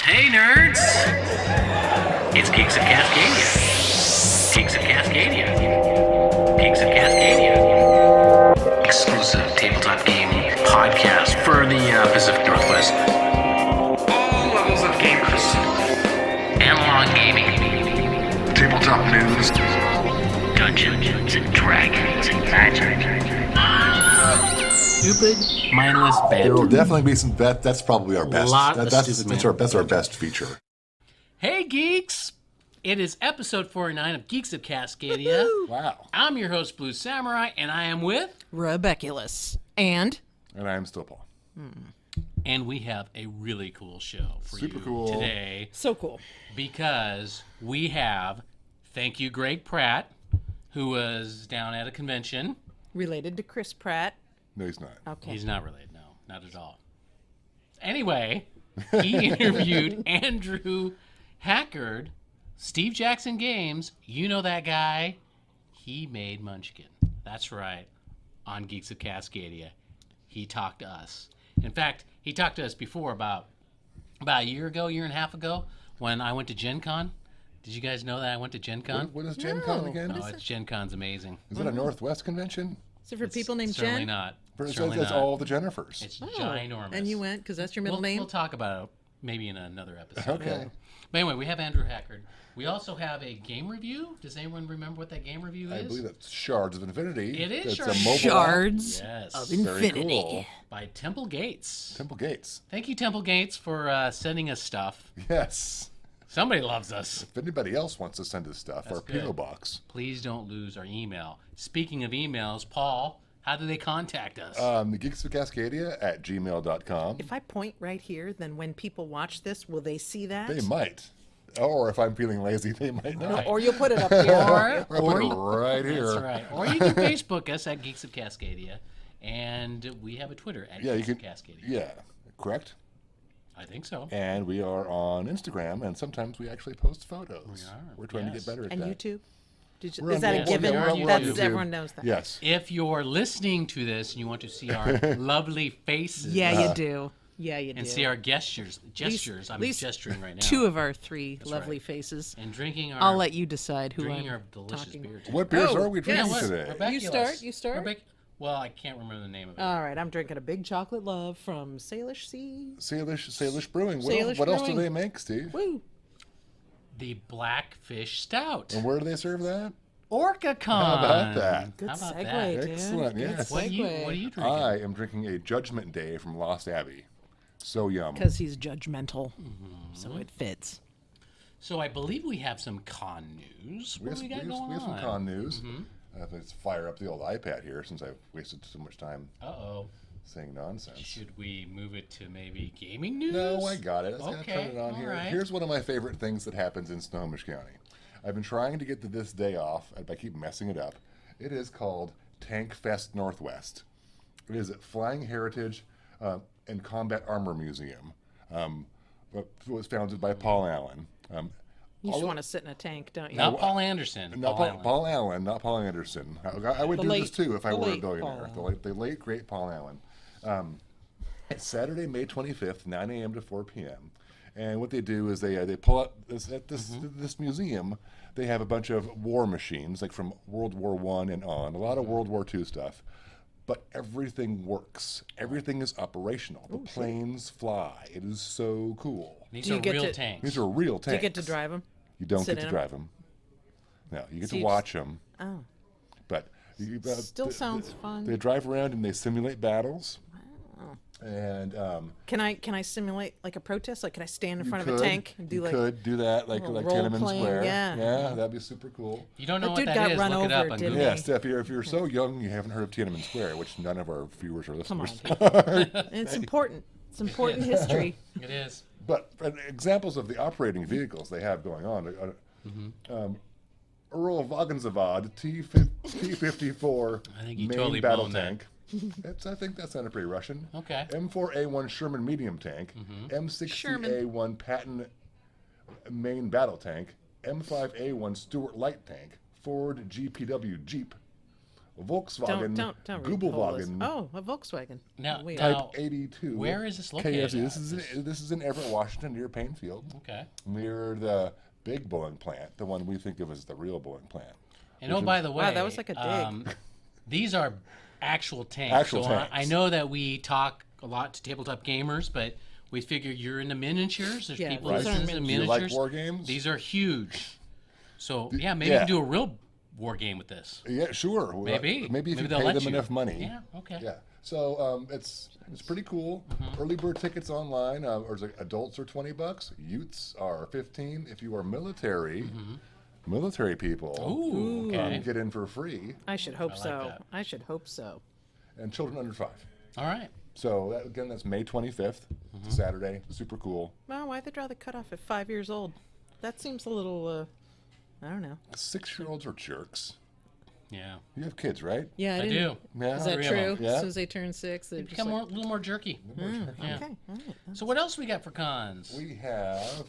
Hey, nerds! It's Geeks of Cascadia. Geeks of Cascadia. Geeks of Cascadia. Exclusive tabletop game podcast for the Pacific Northwest. All levels of gamers. Analog gaming. Tabletop news. Dungeons and Dragons and magic. Stupid, mindless banter. There will definitely be some. That's probably our best. That's our best feature. Hey, geeks! It is episode 49 of Geeks of Cascadia. Woo-hoo. Wow! I'm your host, Blue Samurai, and I am with Rebeculous and I am still Paul. And we have a really cool show for Super you cool. today. so cool. Because we have, thank you, Greg Pratt, who was down at a convention. Related to Chris Pratt. No, he's not. Okay. He's not related, no, not at all. Anyway, he interviewed Andrew Hackard, Steve Jackson Games. You know that guy. He made Munchkin. That's right. On Geeks of Cascadia. He talked to us. In fact, he talked to us before about a year and a half ago, when I went to Gen Con. Did you guys know that I went to Gen Con? What is Gen Con again? Oh, it's Gen Con's amazing. Is it a Northwest convention? Is it for people named Certainly Jen? not. It Certainly says not. all the Jennifers. It's ginormous. And you went because that's your middle name? We'll talk about it maybe in another episode. Okay. But anyway, we have Andrew Hackard. We also have a game review. Does anyone remember what that game review is? I believe that's Shards of Infinity. It is It's Shards. a mobile Shards Yes. of Very Infinity. cool. By Temple Gates. Temple Gates. Thank you, Temple Gates, for sending us stuff. Yes. Somebody loves us. If anybody else wants to send us stuff, That's our good. P.O. box. Please don't lose our email. Speaking of emails, Paul, how do they contact us? The Geeks of Cascadia at gmail.com. If I point right here, then when people watch this, will they see that? They might. Or if I'm feeling lazy, they might not. Or you'll put it up here. I'll put it right here. That's right. Or you can Facebook us at Geeks of Cascadia. And we have a Twitter at Geeks of Cascadia. Yeah, correct. I think so. And we are on Instagram, and sometimes we actually post photos. We are. We're trying to Yes. get better at And that. YouTube? We're Is on- that a we're given? on That's YouTube. everyone knows that. Yes. If you're listening to this and you want to see our lovely faces Yeah, you do. Yeah, you do. and see our gestures, I'm least gesturing right now. two of our three That's lovely right. faces. And drinking our I'll let you decide who drinking our I'm delicious talking. beer. What beers Oh, are we drinking yes. today? Rebeculous. You start? Well, I can't remember the name of it. All right, I'm drinking a Big Chocolate Love from Salish Sea. Salish Brewing. Salish What else do Brewing. they make, Steve? Woo! The Blackfish Stout. And where do they serve that? OrcaCon. How about that? Good How about segue, that? dude. Excellent, Good yes. What are you segue. drinking? I am drinking a Judgment Day from Lost Abbey. So yum. Because he's judgmental, so it fits. So I believe we have some con news. What do we got going on? We have some con news. Let's fire up the old iPad here since I've wasted so much time Uh-oh. saying nonsense. Should we move it to maybe gaming news? No, I got it. I was going to Okay, turn it on all here. right. Here's one of my favorite things that happens in Snohomish County. I've been trying to get to this day off, and I keep messing it up. It is called Tank Fest Northwest. It is at Flying Heritage and Combat Armor Museum. It was founded by Paul Allen. You just want to sit in a tank, don't you? Not Paul Anderson. Not Paul Allen. Paul Allen, not Paul Anderson. I would The do late- this too if I the were a late billionaire. Paul The late, great Paul Allen. It's Saturday, May 25th, 9 a.m. to 4 p.m. And what they do is they pull up this museum. They have a bunch of war machines, like from World War I and on, a lot of World War II stuff. But everything works. Everything is operational. The planes fly. It is so cool. These Do you are get real to- tanks. These are real tanks. Do you get to drive them? You don't sit get to in 'em? drive them. No, you get So to you watch them. Oh, But Still sounds fun. They drive around and they simulate battles. Wow. And Can I simulate like a protest? Like, can I stand in you front could, of a tank and do you like? could do that like little Tiananmen role-playing, Square. yeah. That'd be super cool. You don't know That what dude that got is, run look it up over, on didn't Google. he? Yeah, Steph, if you're so young you haven't heard of Tiananmen Square, which none of our viewers or Come on, listeners. dude. And it's important. It's important history. It is. But examples of the operating vehicles they have going on. Earl Wagensavad T-54 I think you main totally battle blown that. tank. I think that sounded pretty Russian. Okay. M4A1 Sherman medium tank. M60A1 Patton main battle tank. M5A1 Stuart light tank. Ford GPW Jeep. Volkswagen Don't read the whole list. Gooblewagen Oh, a Volkswagen. Now, Wait. Type now 82. where is this located KFC. at? This is in Everett, Washington, near Painfield, okay. near the big Boeing plant, the one we think of as the real Boeing plant. And oh, by the way, Wow, that was like a dig. These are actual tanks. Actual so tanks. I know that we talk a lot to tabletop gamers, but we figure you're into miniatures. There's Yeah, people these listening are to Do you like miniatures. war games? These are huge. So yeah, maybe yeah. you can do a real war game with this. Yeah, sure. Maybe. Maybe if you they'll pay let them you. enough money. Yeah. Okay. Yeah. So it's pretty cool. Early bird tickets online. Or adults are $20. Youths are 15. If you are military, military people, Ooh. Okay. get in for free, I should hope like so. that. I should hope so. and children under 5. All right. So again, that's May 25th. It's a Saturday. Super cool. Well, why'd they draw the cutoff at 5 years old? That seems a little, I don't know. 6-year-olds are jerks. Yeah. You have kids, right? Yeah, I didn't- do. Yeah. Is that 3 of true? them. Yeah. As soon as they turn 6, they just Become like, a little more jerky. Yeah. okay, all right. So what else we got for cons? We have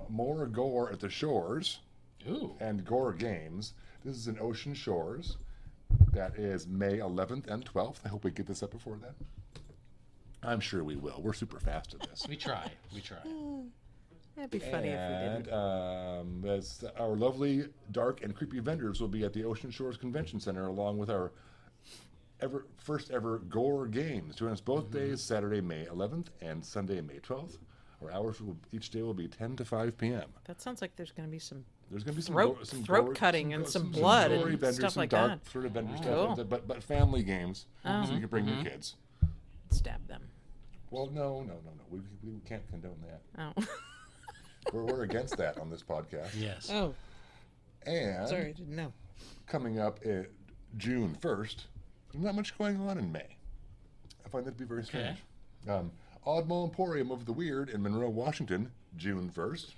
more gore at the shores Ooh. and gore games. This is in Ocean Shores. That is May 11th and 12th. I hope we get this up before then. I'm sure we will. We're super fast at this. We try. We try. That'd be funny if we And didn't. as our lovely dark and creepy vendors will be at the Ocean Shores Convention Center along with our first ever gore games. Join us both days, Saturday, May 11th and Sunday, May 12th. Our hours each day will be 10 to 5 p.m. That sounds like there's going to be some There's going to be some Throat- gore- some throat gore- cutting and some gory blood and vendors, stuff some like dark that. sort of vendor Cool. stuff, but family games, so you can bring your kids. stab them. Well, no. We can't condone that. Oh. We're against that on this podcast. Yes. Oh, And sorry, I didn't know. coming up June 1st, there's not much going on in May. I find that to be very strange. Oddmo Emporium of the Weird in Monroe, Washington, June 1st.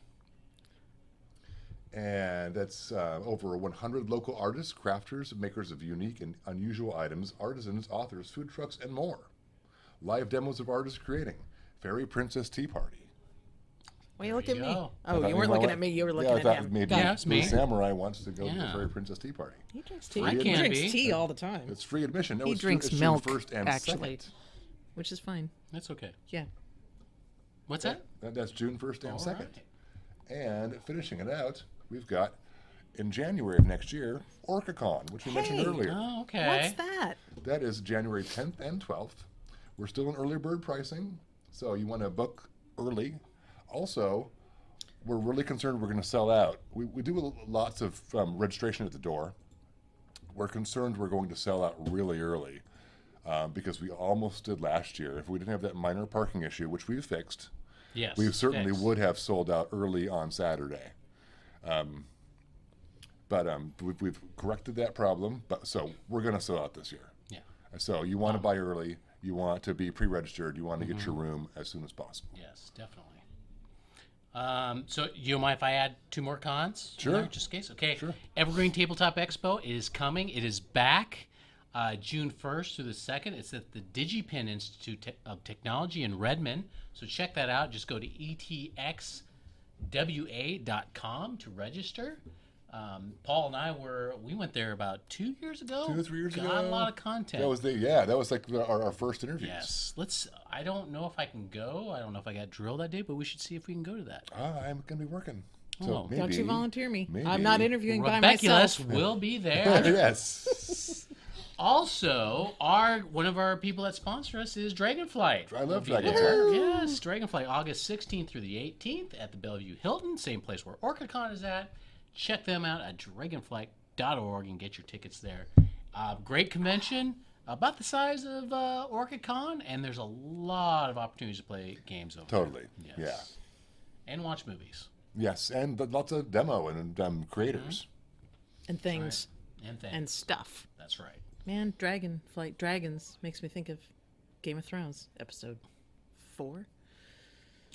And that's over 100 local artists, crafters, makers of unique and unusual items, artisans, authors, food trucks, and more. Live demos of artists creating. Fairy Princess Tea Party. Well, you look at you me. go. Oh, you weren't looking at me. You were looking I at thought him. maybe Got it. Yeah, it's me. the Samurai wants to go to the Yeah. Fairy Princess Tea Party. He drinks tea. I He can drinks be. tea all the time, It's free admission. No, He it's drinks June milk, 1st and actually. 2nd. which is fine. That's okay. Yeah. What's that? That's June 1st and All 2nd. right. And finishing it out, we've got in January of next year, OrcaCon, which we mentioned Hey. earlier. Oh, okay. What's that? That is January 10th and 12th. We're still in early bird pricing, so you want to book early. Also, we're really concerned we're going to sell out. We do lots of registration at the door. We're concerned we're going to sell out really early because we almost did last year. If we didn't have that minor parking issue, which we've fixed, Yes. we certainly fixed. would have sold out early on Saturday. But we've corrected that problem. So we're going to sell out this year. Yeah. So you want to buy early. You want to be pre-registered. You want to get your room as soon as possible. Yes, definitely. So you mind if I add 2 more cons? Sure. There, just in case. Okay. Sure. Evergreen Tabletop Expo is coming. It is back June 1st through the 2nd. It's at the DigiPen Institute of Technology in Redmond. So check that out. Just go to etxwa.com to register. Paul and I we went there about 2 years ago. 2 or 3 years ago. Got a lot of content. That was like our first interviews. Yes. I don't know if I can go. I don't know if I got drill that day, but we should see if we can go to that. I'm going to be working. Oh. So maybe, Don't you volunteer me? maybe- I'm not interviewing by Rebecca myself. will be there. Yes. Also, one of our people that sponsor us is Dragonflight. I love Will be Dragonflight. there. Yes, Dragonflight, August 16th through the 18th at the Bellevue Hilton, same place where OrcaCon is at. Check them out at dragonflight.org and get your tickets there. Great convention, about the size of OrcaCon, and there's a lot of opportunities to play games over Totally. there. Yeah. Yes. And watch movies. Yes, and lots of demo and creators. And things. And things. And stuff. That's right. Man, Dragonflight Dragons makes me think of Game of Thrones, episode 4.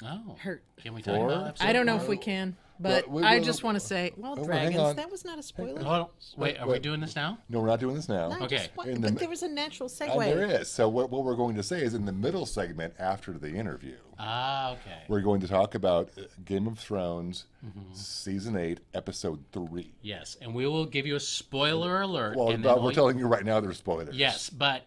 Oh. Hurt. Can we talk 4? about episode I don't know 4? if we can, but Well, I just want to say, hang dragons. on. That was not a spoiler. Hold on. Wait, are we doing this now? No, we're not doing this now. I Okay. just want- In the but mi- there was a natural And segue. there is. So what we're going to say is in the middle segment after the interview, Ah, okay. we're going to talk about Game of Thrones Season 8, Episode 3. Yes, and we will give you a spoiler alert. Well, and then we're telling you right now there's spoilers. Yes, but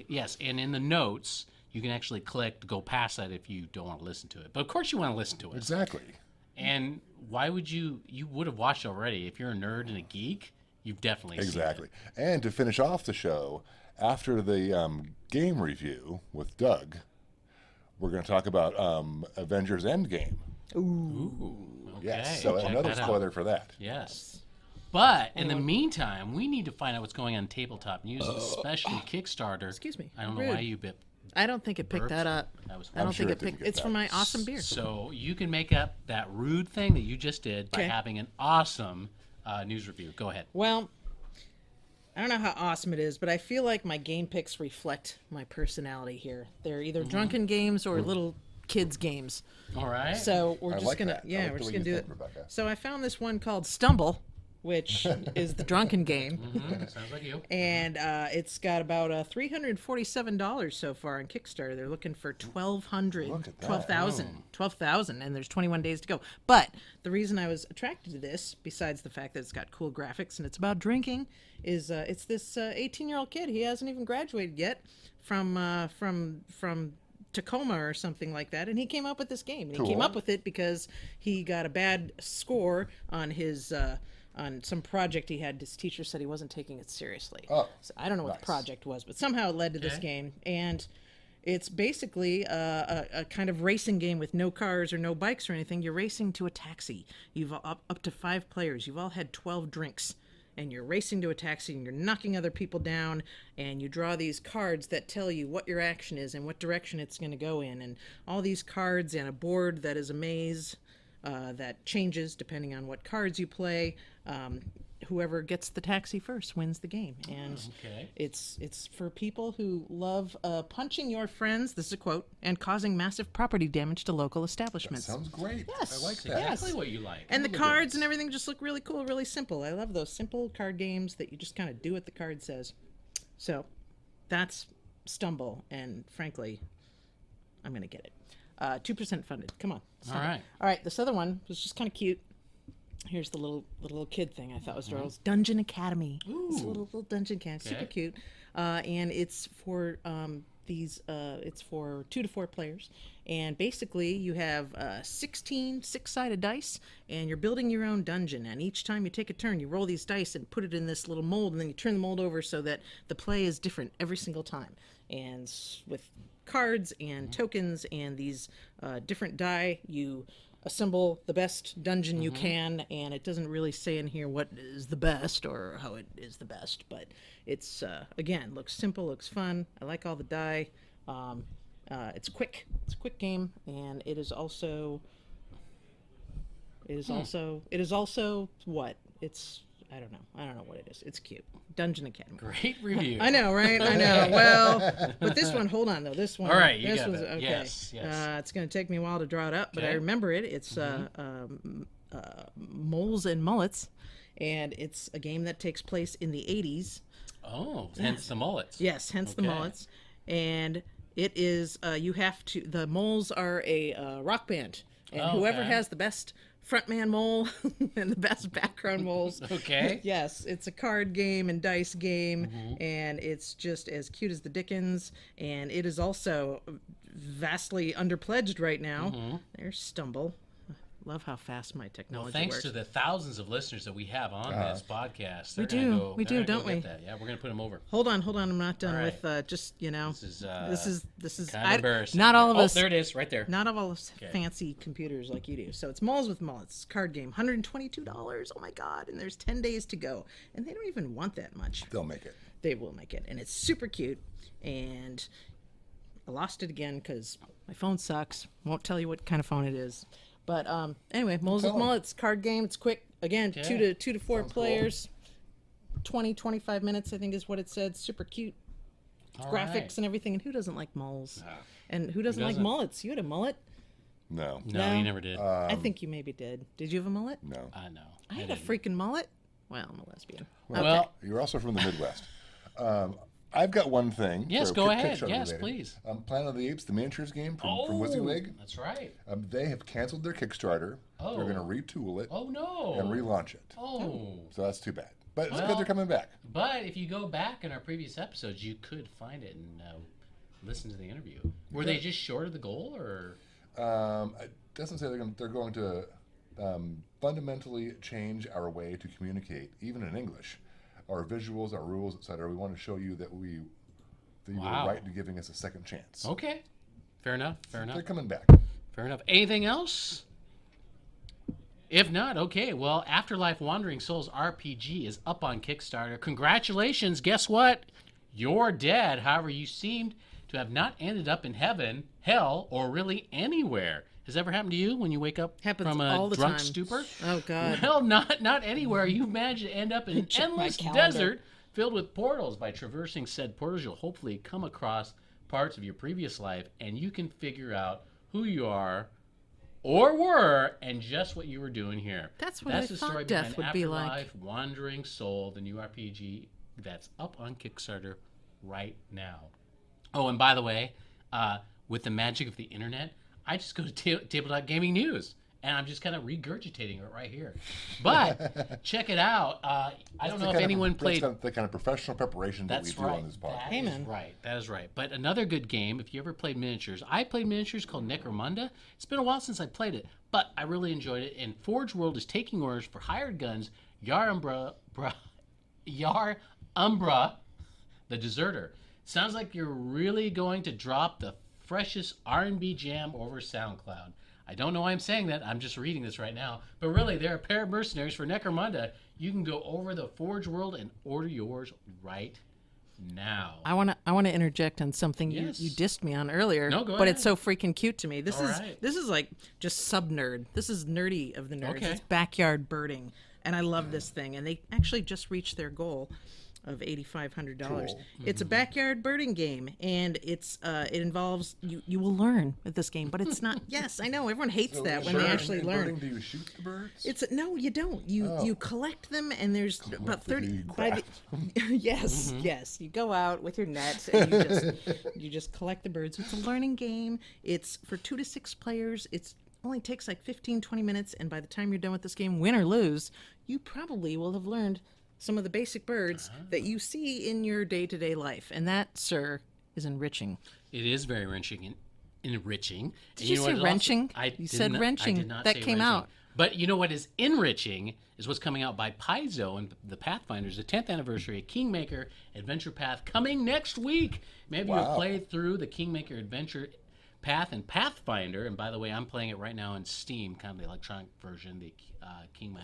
yes, and in the notes you can actually click to go past that if you don't want to listen to it. But of course you want to listen to it. Exactly. And why would you would have watched already. If you're a nerd and a geek, you've definitely Exactly. seen And to finish off the show, after the game review with Doug, we're going to talk about Avengers Endgame. it. Ooh. Okay. Yes. So check another that out. spoiler for that. Yes. But in the meantime, we need to find out what's going on in tabletop news, especially Kickstarter. Excuse me. I don't know Rude. why you bit. I don't think it picked that up. That was I don't I'm think sure it it didn't picked. get It's that. from my awesome beer. So you can make up that rude thing that you just did by Okay. having an awesome news review. Go ahead. Well, I don't know how awesome it is, but I feel like my game picks reflect my personality here. They're either drunken games or little kids games. All right. So we're I just like gonna, that. I yeah, like we're the just way gonna you do think, it. Rebecca. So I found this one called Stumble, which is the drunken game, Sounds like you. and it's got about $347 so far on Kickstarter. They're looking for 1,200, Look at that. 12,000, and there's 21 days to go. But the reason I was attracted to this, besides the fact that it's got cool graphics and it's about drinking, is it's this 18-year-old kid. He hasn't even graduated yet from Tacoma or something like that, and he came up with this game. And he came Cool. up with it because he got a bad score on his on some project he had. His teacher said he wasn't taking it seriously. Oh, So I don't know what nice. the project was, but somehow it led to this Okay. game, and it's basically a kind of racing game with no cars or no bikes or anything. You're racing to a taxi. You've up to 5 players. You've all had 12 drinks. And you're racing to a taxi and you're knocking other people down, and you draw these cards that tell you what your action is and what direction it's going to go in. And all these cards and a board that is a maze that changes depending on what cards you play. Whoever gets the taxi first wins the game. And Okay. it's for people who love punching your friends, this is a quote, and causing massive property damage to local establishments. Sounds great. Yes. I like that. Exactly what you like. And the Look at cards this. and everything just look really cool, really simple. I love those simple card games that you just kind of do what the card says. So that's Stumble, and frankly, I'm going to get it. 2% funded. Come on. All right. All right, this other one was just kind of cute. Here's the little kid thing I thought was adorable. It's Dungeon Academy. It's a little dungeon academy, super Okay. cute, and it's for it's for 2 to 4 players, and basically you have 16 six-sided dice, and you're building your own dungeon. And each time you take a turn, you roll these dice and put it in this little mold, and then you turn the mold over so that the play is different every single time. And with cards and tokens and these different die, you assemble the best dungeon you can, and it doesn't really say in here what is the best or how it is the best, but it's again, looks simple, looks fun. I like all the die. It's quick. It's a quick game, and it is also what? It's I don't know what it is. It's cute. Dungeon Academy. Great review. I know, right? I know. Well, but this one, hold on though. This one, All right, you this got one's that. okay. Yes, yes. It's going to take me a while to draw it up, but I Okay. remember it. It's Moles and Mullets, and it's a game that takes place in the 80s. Oh, hence the mullets. Yes, hence the Okay. mullets, and it is you have to. The moles are a rock band, and whoever Okay. has the best frontman mole and the best background moles. Okay. Yes, it's a card game and dice game, and it's just as cute as the Dickens, and it is also vastly underpledged right now. There's Stumble. Love how fast my Well, technology thanks works. to the thousands of listeners that we have on this podcast, We they're gonna do. go- We they're do, gonna don't go we? get that. Yeah, we're gonna put them over. Hold on, I'm not done All right. with just This is this is kind of embarrassing. not all of us. Oh, there it is, right there. Not of all us fancy computers like you do. So it's Moles with Mullets, card game, $122. Oh my God! And there's 10 days to go, and they don't even want that much. They'll make it. They will make it, and it's super cute. And I lost it again because my phone sucks. Won't tell you what kind of phone it is. But anyway, Moles with Tell 'em. Mullets, card game. It's quick. Again, Okay. two to four Sounds cool. players. 20-25 minutes, I think, is what it said. Super cute. All Graphics right. and everything. And who doesn't like moles? Ah, And who doesn't like doesn't? mullets? You had a mullet? No. No, you never did. I think you maybe did. Did you have a mullet? No. No. I had a freaking mullet. Well, I'm a lesbian. Well, You're also from the Midwest. I've got one thing. yes, for go ahead. Kickstarter Yes, related. please. Planet of the Apes, the miniatures game from WYSIWYG. That's right. They have canceled their Kickstarter. Oh. They're going to retool it Oh, no. and relaunch it. Oh. So that's too bad. But it's Well- good they're coming back. But if you go back in our previous episodes, you could find it and listen to the interview. Were they just short of the goal, or? It doesn't say they're going to fundamentally change our way to communicate, even in English. Our visuals, our rules, etc. We want to show you that you Wow. were right to giving us a second chance. Okay. Fair enough. Fair enough. They're coming back. Fair enough. Anything else? If not, okay. Well, Afterlife Wandering Souls RPG is up on Kickstarter. Congratulations. Guess what? You're dead. However, you seemed to have not ended up in heaven, hell, or really anywhere. Has that ever happened to you when you wake up Happens from a all the drunk time. stupor? Oh, God. Well, not anywhere. You managed to end up in an Check my endless calendar. desert filled with portals. By traversing said portals, you'll hopefully come across parts of your previous life, and you can figure out who you are or were and just what you were doing here. That's what I the thought story death behind would be like. Afterlife Wandering Soul, the new RPG that's up on Kickstarter right now. Oh, and by the way, with the magic of the internet, I just go to Tabletop Gaming News, and I'm just kind of regurgitating it right here. But check it out. I don't know if anyone played. That's the kind of professional preparation that we That's do right. on this podcast. That is right. That is right. But another good game, if you ever played miniatures, I played miniatures called Necromunda. It's been a while since I played it, but I really enjoyed it. And Forge World is taking orders for hired guns, Yar Umbra, the Deserter. Sounds like you're really going to drop the freshest R&B jam over SoundCloud. I don't know why I'm saying that. I'm just reading this right now. But really, they're a pair of mercenaries for Necromunda. You can go over the Forge World and order yours right now. I want to interject on something Yes. you dissed me on earlier. No, go but ahead. it's so freaking cute to me. This All is right. this is like just sub nerd. This is nerdy of the nerds. Okay. It's backyard birding, and I love this thing. And they actually just reached their goal of $8,500. Cool. It's a backyard birding game, and it involves you will learn with this game, but it's not. Yes, I know everyone hates that when they actually in learn. birding, do you shoot the birds? It's no, you don't. You collect them, and there's about 30. Yes, yes. You go out with your net, and you just collect the birds. It's a learning game. It's for 2 to 6 players. It's only takes like 15-20 minutes, and by the time you're done with this game, win or lose, you probably will have learned some of the basic birds that you see in your day-to-day life, and that, sir, is enriching. It is very enriching. Did you say wrenching? You said wrenching. I did not That say came wrenching. out. But you know what is enriching is what's coming out by Paizo and the Pathfinders, the 10th anniversary of Kingmaker Adventure Path coming next week. Maybe you'll Wow. play through the Kingmaker Adventure Path and Pathfinder. And by the way, I'm playing it right now in Steam, kind of the electronic version, the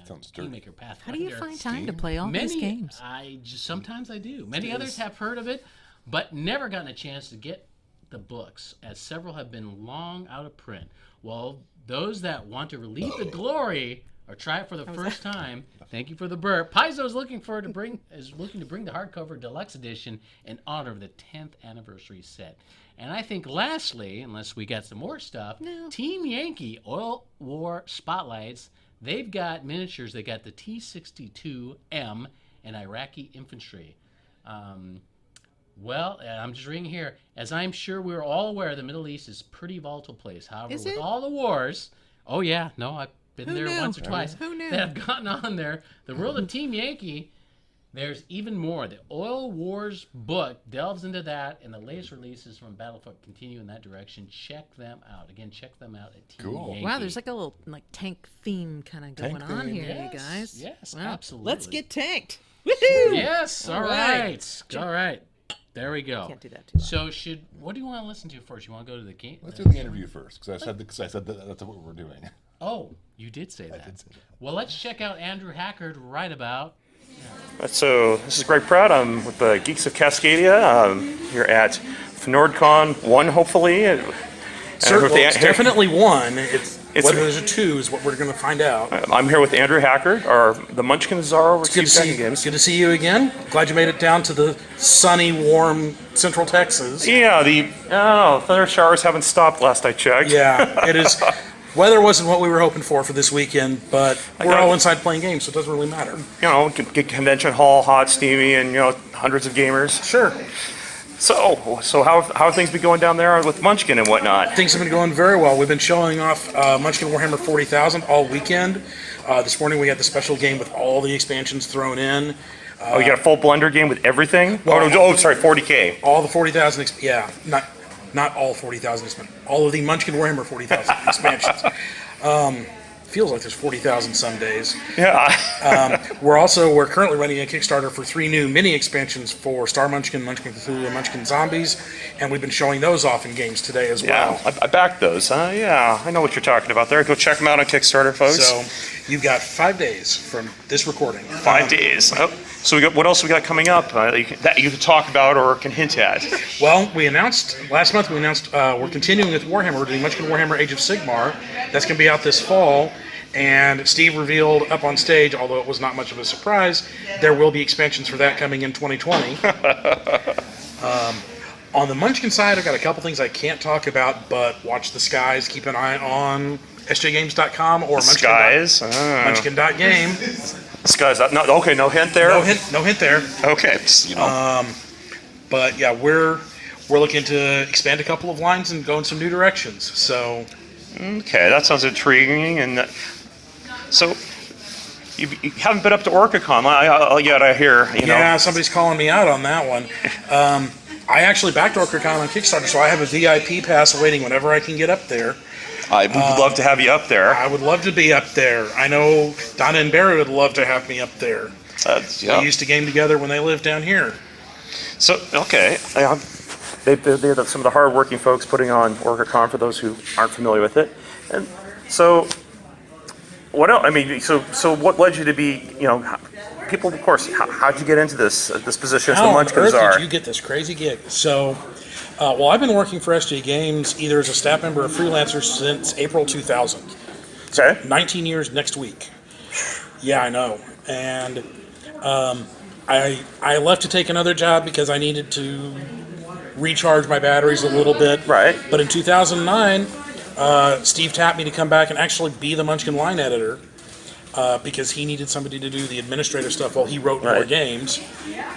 Sounds dirty. Kingmaker Pathfinder. How do you find time to play all these games? Sometimes I do. Many others have heard of it, but never gotten a chance to get the books, as several have been long out of print. Well, those that want to relieve the glory or try it for the first time, thank you for the burp. Paizo is looking to bring the hardcover deluxe edition in honor of the 10th anniversary set. And I think lastly, unless we got some more stuff, Team Yankee Oil War Spotlights. They've got miniatures. They got the T-62M and Iraqi infantry. Well, I'm just reading here. As I'm sure we're all aware, the Middle East is a pretty volatile place. However, Is with it? all the wars, oh yeah, no, I've been Who there knew? once or twice. Who knew? That have gotten on there. The world of Team Yankee, there's even more. The Oil Wars book delves into that, and the latest releases from Battlefront continue in that direction. Check them out. Again, check them out at Team Cool. Yankee. Wow, there's like a little tank theme kind of going Tank on theme. here, Yes, you guys. yes, Wow. absolutely. Let's get tanked. Woohoo! Yes, all right. All right. There we go. Can't do that too loud. So what do you want to listen to first? You want to go to the game? Let's do the interview first, because I said that's what we're doing. Oh, you did say that. I did say that. Well, let's check out Andrew Hackard right about. So this is Greg Pratt. I'm with the Geeks of Cascadia here at NordCon 1, hopefully. It's definitely one. It's whether there's a 2 is what we're going to find out. I'm here with Andrew Hackard, the Munchkins are over at Good to Steve see Jackson Games. Good to see you again. Glad you made it down to the sunny, warm Central Texas. Yeah, the thunder showers haven't stopped last I checked. Yeah, it is. Weather wasn't what we were hoping for this weekend, but we're all inside playing games, so it doesn't really matter. You know, get convention hall hot, steamy, and hundreds of gamers. Sure. So how have things been going down there with Munchkin and whatnot? Things have been going very well. We've been showing off Munchkin Warhammer 40,000 all weekend. This morning we had the special game with all the expansions thrown in. You got a full blender game with everything? Sorry, 40K. All the 40,000, not all 40,000, all of the Munchkin Warhammer 40,000 expansions. Feels like there's 40,000 some days. Yeah. We're currently running a Kickstarter for 3 new mini expansions for Star Munchkin, Munchkin Cthulhu, and Munchkin Zombies, and we've been showing those off in games today as well. Yeah, I backed those. Yeah, I know what you're talking about there. Go check them out on Kickstarter, folks. So you've got 5 days from this recording. 5 days. Oh, so what else we got coming up that you can talk about or can hint at? Well, last month we announced we're continuing with Warhammer. We're doing Munchkin Warhammer Age of Sigmar. That's going to be out this fall. And Steve revealed up on stage, although it was not much of a surprise, there will be expansions for that coming in 2020. On the Munchkin side, I've got a couple things I can't talk about, but watch the skies. Keep an eye on sjgames.com or munchkin.game. Skies. No hint there. No hint there. Okay. But yeah, we're looking to expand a couple of lines and go in some new directions. So. Okay, that sounds intriguing. And so, you haven't been up to OrcaCon yet, I hear. Yeah, somebody's calling me out on that one. I actually backed OrcaCon on Kickstarter, so I have a VIP pass waiting whenever I can get up there. I would love to have you up there. I would love to be up there. I know Donna and Barry would love to have me up there. Yeah. We used to game together when they lived down here. So, okay. They're some of the hard-working folks putting on OrcaCon, for those who aren't familiar with it. And so, what else? I mean, so what led you to be, people, of course, how'd you get into this position as the Munchkins are? How on earth did you get this crazy gig? So, I've been working for SJ Games either as a staff member or freelancer since April 2000. Okay. 19 years next week. Yeah, I know. And I left to take another job because I needed to recharge my batteries a little bit. Right. But in 2009, Steve tapped me to come back and actually be the Munchkin line editor because he needed somebody to do the administrative stuff while he wrote more games.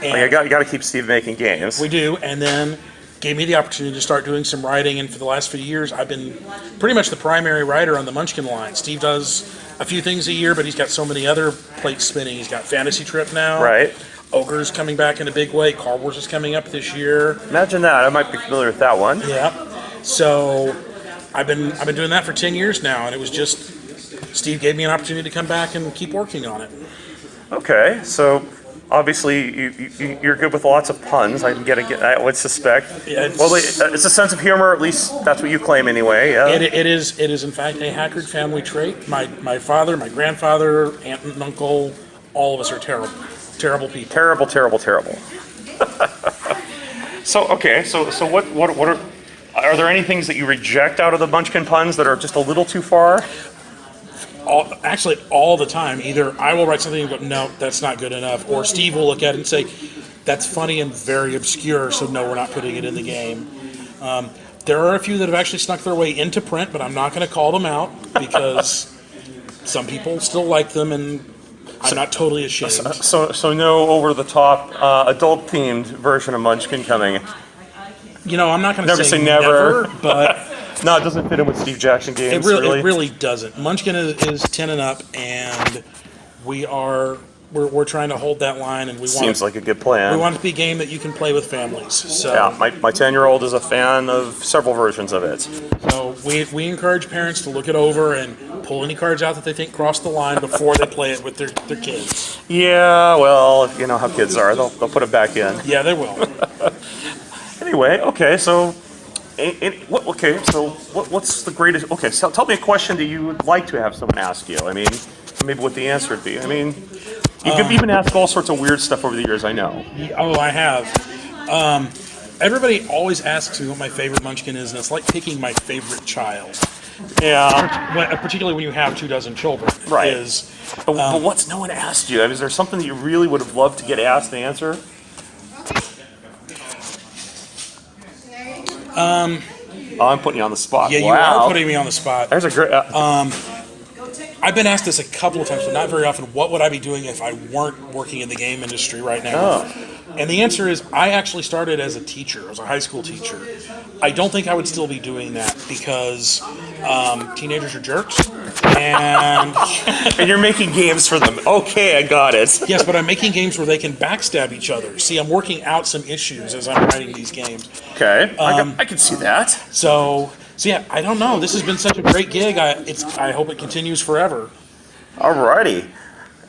And you got to keep Steve making games. we do, and then gave me the opportunity to start doing some writing, and for the last few years, I've been pretty much the primary writer on the Munchkin line. Steve does a few things a year, but he's got so many other plates spinning. He's got Fantasy Trip now. Right. Ogre's coming back in a big way. Car Wars is coming up this year. Imagine that. I might be familiar with that one. Yeah. So I've been doing that for 10 years now, and it was just Steve gave me an opportunity to come back and keep working on it. Okay, so obviously you're good with lots of puns. I would suspect. Yeah, it's a sense of humor. At least that's what you claim, anyway. Yeah. It is in fact a Hackard family trait. My father, my grandfather, aunt and uncle, all of us are terrible people. Terrible. So what are there any things that you reject out of the Munchkin puns that are just a little too far? Actually, all the time. Either I will write something and go, no, that's not good enough, or Steve will look at it and say, that's funny and very obscure, so no, we're not putting it in the game. There are a few that have actually snuck their way into print, but I'm not going to call them out because some people still like them, and I'm not totally ashamed. So no over-the-top, adult-themed version of Munchkin coming. I'm not going to say never, but no, it doesn't fit in with Steve Jackson games. It really doesn't. Munchkin is 10 and up, and we're trying to hold that line, and seems like a good plan. We want it to be a game that you can play with families. So yeah, my 10-year-old is a fan of several versions of it. So we encourage parents to look it over and pull any cards out that they think cross the line before they play it with their kids. Yeah, well, you know how kids are. They'll put it back in. Yeah, they will. Anyway, okay, so what's the greatest? Okay, so tell me a question that you would like to have someone ask you. I mean, maybe what the answer would be. I mean, you could even ask all sorts of weird stuff over the years. I know. Oh, I have. Everybody always asks me what my favorite Munchkin is, and it's like picking my favorite child. Yeah. Particularly when you have 24 children. Right. But what's no one asked you? I mean, is there something that you really would have loved to get asked and answer? Oh, I'm putting you on the spot. Yeah, you wow. are putting me on the spot. There's a great. I've been asked this a couple of times, but not very often. What would I be doing if I weren't working in the game industry right now? Oh. And the answer is, I actually started as a teacher, as a high school teacher. I don't think I would still be doing that because teenagers are jerks. And And you're making games for them. Okay, I got it. yes, but I'm making games where they can backstab each other. See, I'm working out some issues as I'm writing these games. Okay, I can see that. So yeah, I don't know. This has been such a great gig. I hope it continues forever. Alrighty.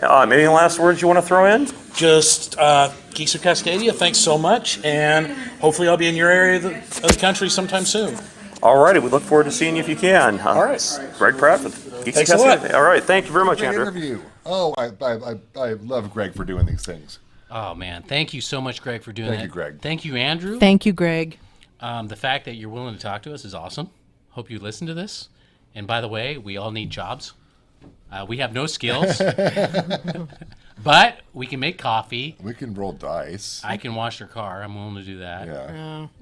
Any last words you want to throw in? Just Geeks of Cascadia, thanks so much, and hopefully I'll be in your area of the country sometime soon. Alrighty, we look forward to seeing you if you can. All right. Greg Pratt with Geeks Thanks of a lot. Cascadia. All right, thank you very much, Great Andrew. interview. Oh, I love Greg for doing these things. Oh man, thank you so much, Greg, for doing that. Thank you, Greg. Thank you, Andrew. Thank you, Greg. The fact that you're willing to talk to us is awesome. Hope you listen to this. And by the way, we all need jobs. We have no skills, but we can make coffee. We can roll dice. I can wash your car. I'm willing to do that.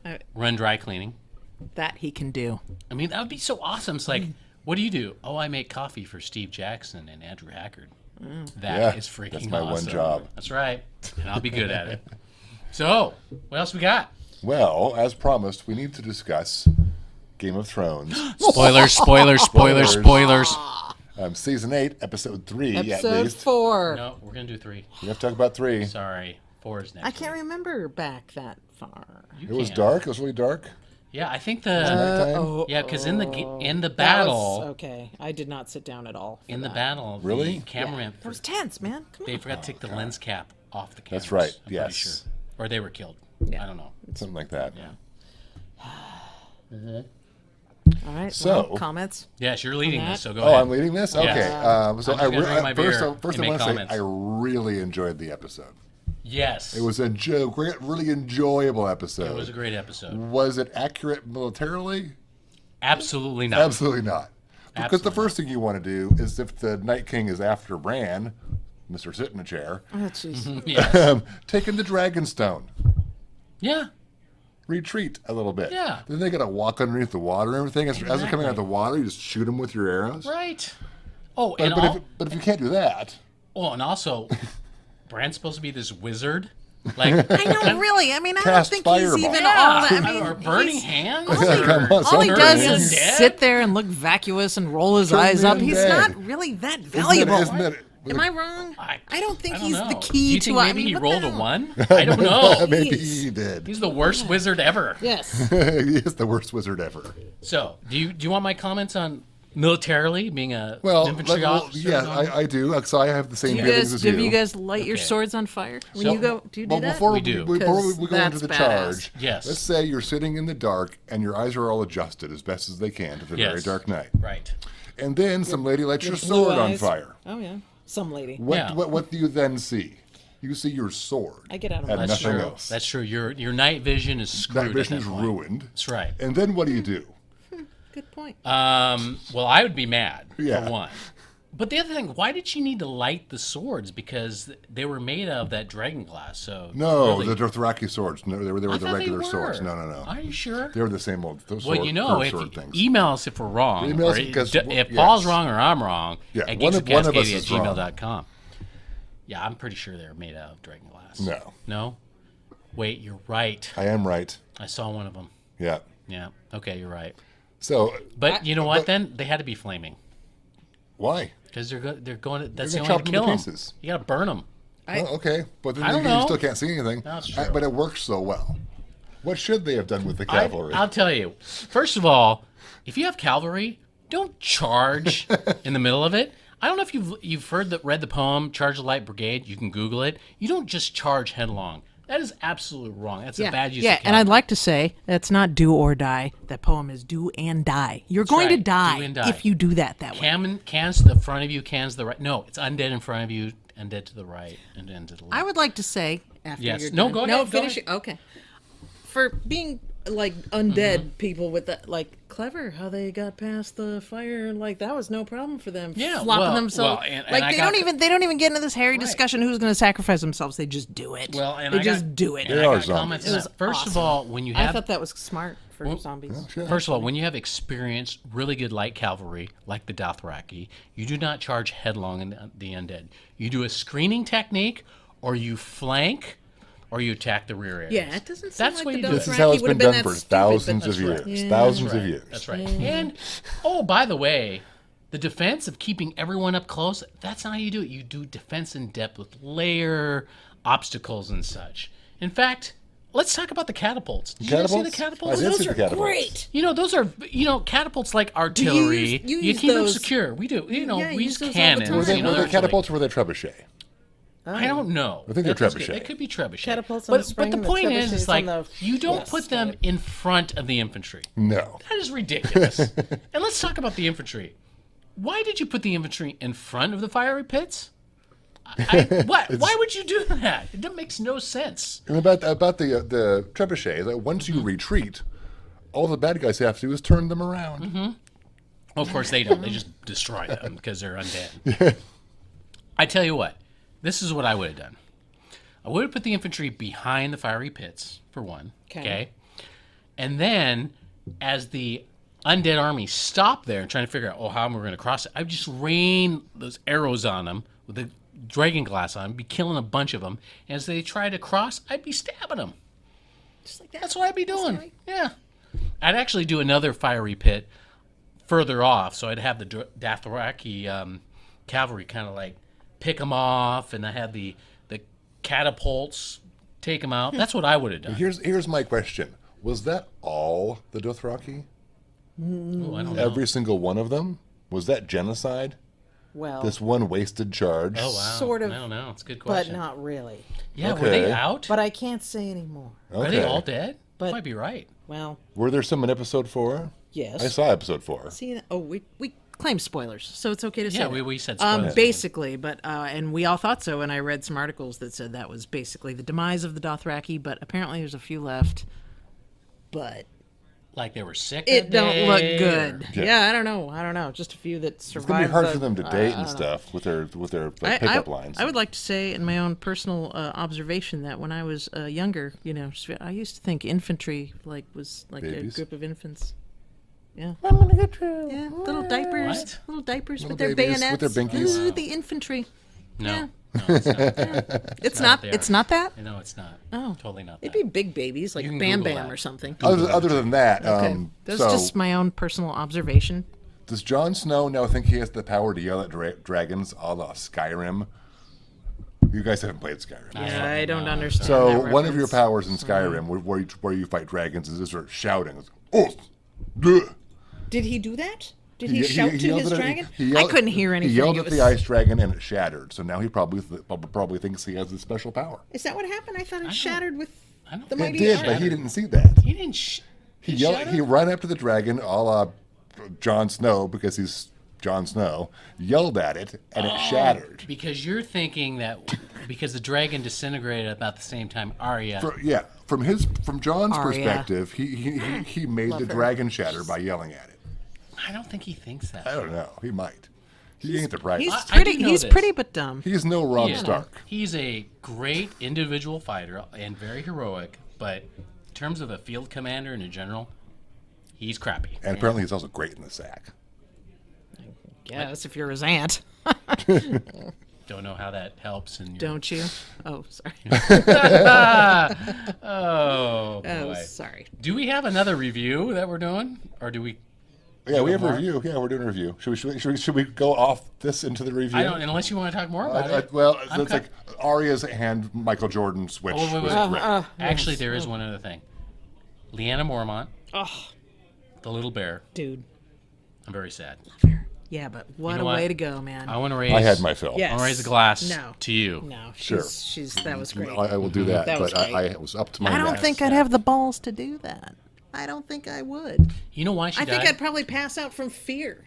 Yeah. Run dry cleaning. That he can do. I mean, that would be so awesome. It's like, what do you do? Oh, I make coffee for Steve Jackson and Andrew Hackard. That is freaking that's my one awesome. job. That's right. And I'll be good at it. So, what else we got? Well, as promised, we need to discuss Game of Thrones. Spoilers, spoilers, spoilers, spoilers. Season 8, Episode 3, at Episode least. 4. No, we're going to do 3. We have to talk about 3. Sorry. 4 is next. I can't remember back that far. You It was can. dark. It was really dark. Yeah, I think the Nighttime. yeah, because in the That battle, was- okay, I did not sit down at all. for in the that. battle, Really? the cameraman That was tense, man. Come they on. forgot to take the lens cap off the cameras. That's right, I'm yes. pretty sure. Or they were killed. I don't know. Something like that. Yeah. All right. So- well, comments. Yes, you're leading That- this, so go Oh, ahead. I'm leading this? Okay. Yeah. So I'm just gonna drink my beer first I and want make to say comments. I really enjoyed the episode. Yes. It was a really enjoyable episode. It was a great episode. Was it accurate militarily? Absolutely not. Absolutely not. Because Absolutely the first thing you want to do is if the Night King is after Bran, Mr. Sit in a Chair, Oh, jeez. Yes. taking the Dragonstone. Yeah. Retreat a little bit. Yeah. Then they got to walk underneath the water and everything. As they're coming out of Exactly. the water, you just shoot them with your arrows. Right. Oh, But, and but if you can't do that, and also, Bran's supposed to be this wizard. Like, I know, really. I mean, I don't Cast think fireball. he's even yeah, all that. I mean, or burning he's- hands. Come on, all he some does burning is hands. sit there and look vacuous and roll his eyes up. men He's dead. not really that valuable. Isn't that, Am I wrong? I don't think he's know. the Do key you to. think I maybe mean, he what rolled the a hell? 1? I don't know. maybe Jeez. he did. He's the worst wizard ever. Yes. He is the worst wizard ever. So, do you want my comments on militarily being a Well, infantry officer? yeah, I do. So I have the same Do you feelings guys, as do you. you guys light your Okay. swords on fire when So- you go? Do you do Well, that? before We we, do. before we 'Cause go into that's the badass. charge, Yes. let's say you're sitting in the dark and your eyes are all adjusted as best as they can to the very Yes. dark night. Right. And then some lady lights your Blue sword on eyes. fire. Oh yeah, some lady. What, Yeah. what do you then see? You see your sword. I get out of and my That's nothing true. else. That's true. Your night vision is screwed. Night vision at is that point. ruined. That's right. And then what do you do? Good point. Well, I would be mad Yeah. for one. But the other thing, why did she need to light the swords? Because they were made of that dragon glass. So No, really, the Dothraki swords. No, they were I the thought they regular were. swords. No. Are you sure? They were the same old sword, Well, you know, curved if sword you things. email us if we're wrong, Email us or because- if yes. Paul's wrong or I'm wrong, Yeah, at one of us geeksofcascadia is at wrong. gmail.com. Yeah, I'm pretty sure they're made out of dragon glass. No. No? Wait, you're right. I am right. I saw one of them. Yeah. Yeah. Okay, you're right. So But you know what? but- Then they had to be flaming why? because they're going. That's the You're gonna only way to chop them kill to them. pieces. You got to burn them. Oh, okay, but then I don't you know. still can't see anything. That's true. But it works so well. What should they have done with the cavalry? I'll tell you. First of all, if you have cavalry, don't charge in the middle of it. I don't know if you've read the poem "Charge the Light Brigade." You can Google it. You don't just charge headlong. That is absolutely wrong. That's a bad use. yeah, of and I'd cavalry. like to say that's not do or die. That poem is do and die. You're going to right, die, do and die. if you do that way. Cans to the front of you, cans to the right. No, it's undead in front of you, undead to the right, and then to the left. I would like to say after Yes. you're No, done. go No, ahead, go finish it. Okay. For being like undead people with that, like clever how they got past the fire, like that was no problem for them. Yeah, flopping well, themselves. and like I they got- don't even get into this hairy discussion who's going to sacrifice themselves. They just do it. Well, and they I just got- do it. And They I are got zombies. comments It on was that. First awesome. of all, when you I have thought that was smart for zombies. Sure. First of all, when you have experienced, really good light cavalry, like the Dothraki, you do not charge headlong in the undead. You do a screening technique, or you flank, or you attack the rear areas. Yeah, it doesn't seem That's like what the you do. This is how it's Dothraki been would've been done that for stupid, thousands but- of years. Yeah. Thousands of years. That's right. And, oh, by the way, the defense of keeping everyone up close, that's not how you do it. You do defense in depth with layer obstacles and such. In fact, let's talk about the catapults. Did you guys see the catapults? I did Those see the are catapults. great. You know, those are, catapults like artillery. you You use keep them those- secure. We do. You know, Yeah, you we use use those all the cannons. time. Were they, you know, were they there's catapults or were they trebuchet? I don't know. I think they're That's good. trebuchet. It could be trebuchet. Catapults on the but spring the and the point trebuchets is, on like, the- you don't Yes, put them got it. in front of the infantry. No. That is ridiculous. And let's talk about the infantry. Why did you put the infantry in front of the fiery pits? What? Why would you do that? That makes no sense. And about the trebuchet, that once you retreat, all the bad guys have to do is turn them around. Well, of course they don't. They just destroy them because they're undead. I tell you what. This is what I would have done. I would have put the infantry behind the fiery pits, for one. Okay. And then, as the undead army stopped there and trying to figure out, how am we going to cross it? I would just rain those arrows on them with the dragon glass on them, be killing a bunch of them. And as they try to cross, I'd be stabbing them. Just like that. That's what I'd be doing. right. Yeah. I'd actually do another fiery pit further off, so I'd have the Dothraki cavalry kind of like pick them off, and I had the catapults take them out. That's what I would have done. Here's my question. Was that all the Dothraki? Ooh, I don't know. Every single one of them? Was that genocide? Well, This one wasted charge? Oh, wow. Sort of, I don't know. It's a good but question. not really. Yeah, were they Okay. out? But I can't say anymore. Are they all dead? But- Might be right. Well, Were there some in episode 4? yes. I saw episode 4. See, we claim spoilers, so it's okay to say Yeah, that. we said spoilers. Basically, but and we all thought so, and I read some articles that said that was basically the demise of the Dothraki, but apparently there's a few left. But Like they were sick. it that don't look day, good. Yeah. Yeah, I don't know. Just a few that It's survived. gonna be hard the- for them to date and stuff with their like, pickup lines. I would like to say, in my own personal observation, that when I was younger, I used to think infantry was like Babies? a group of infants. Yeah. I'm gonna get you. Yeah, little diapers, What? little diapers Little with their babies bayonets. with their binkies. Ooh, the infantry. No. Yeah. No, it's not. It's not not. there. It's not that. No, it's not. Oh. Totally not It'd that. be big babies like You can Bam Google Bam that. or something. Other than that, Okay, that's so just my own personal observation. does Jon Snow now think he has the power to yell at dragons a la Skyrim? You guys haven't played Skyrim. Yeah, I don't understand. So that one of your reference. powers in Skyrim, where you fight dragons, is just sort of shouting. It's, oh, duh. Did he do that? Did he shout to yelled his at it- dragon? he yelled- I couldn't hear anything. He yelled It at was- the ice dragon and it shattered. So now he probably thinks he has a special power. Is that what happened? I thought it shattered with I don't the think mighty. It did, Iron. but he didn't see that. He didn't. He yelled. He ran up to the dragon, a la Jon Snow, because he's Jon Snow. Yelled at it, and it shattered. Because you're thinking that because the dragon disintegrated about the same time Arya. From Jon's Arya. perspective, he made the dragon shatter by yelling at it. I don't think he thinks that. I don't know. He might. He ain't the right. He's I pretty. do know He's this. pretty, but dumb. He's no Rob He is. Stark. He's a great individual fighter and very heroic, but in terms of a field commander and a general, he's crappy. And apparently he's also great in the sack. Yes, if you're his aunt, Don't know how that helps. And don't you? Oh, sorry. Oh, Oh, boy. sorry. Do we have another review that we're doing, or do we? Yeah, we have a more? review. Yeah, we're doing a review. Should we go off this into the review? I don't. Unless you want to talk more about it. Well, I'm it's like Arya's hand Michael Jordan switch Oh, wait, was wait. great. Actually, there is one other thing. Leanna Mormont, Oh, the little bear. dude. I'm very sad. Yeah, but what know a what? way to go, man. I want to raise. I had my fill. Yes. I want to raise a glass No. to you. No, Sure. she's that was great. I will do that, That was but great. I was up to my I don't neck. think I'd have the balls to do that. I don't think I would. You know why she I died? think I'd probably pass out from fear.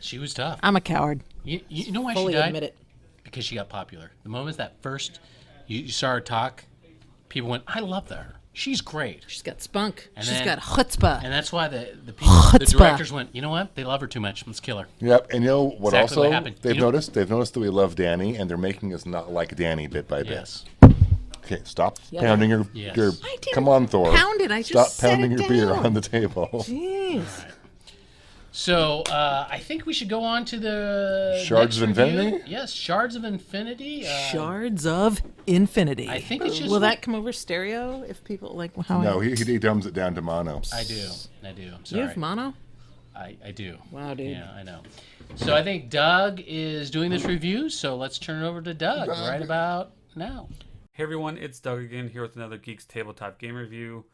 She was tough. I'm a coward. You know why Fully she died? admit it. Because she got popular. The moment that first you saw her talk, people went, "I love her. She's great." She's got spunk. And She's then- got chutzpah. And that's why the people, the Chutzpah. directors went, "You know what? They love her too much. Let's kill her." Yep, and you know what? Exactly Also, what happened. they've You know- noticed that we love Danny, and they're making us not like Danny bit by bit. Yes. Okay, stop Yeah. pounding your. Yes. I didn't Come on, Thor. pound it, I just stop set pounding it your beer down. on the table. Jeez. So I think we should go on to the Shards next of review. Infinity? Yes, Shards of Infinity. Shards of Infinity. I think it's just Will that come over stereo if people like how No, I... he dumbs it down to mono. I do. I'm You sorry. have mono? I do. Wow, dude. Yeah, I know. So I think Doug is doing this review. So let's turn it over to Doug right about now. Hey everyone, it's Doug again here with another Geeks Tabletop game review.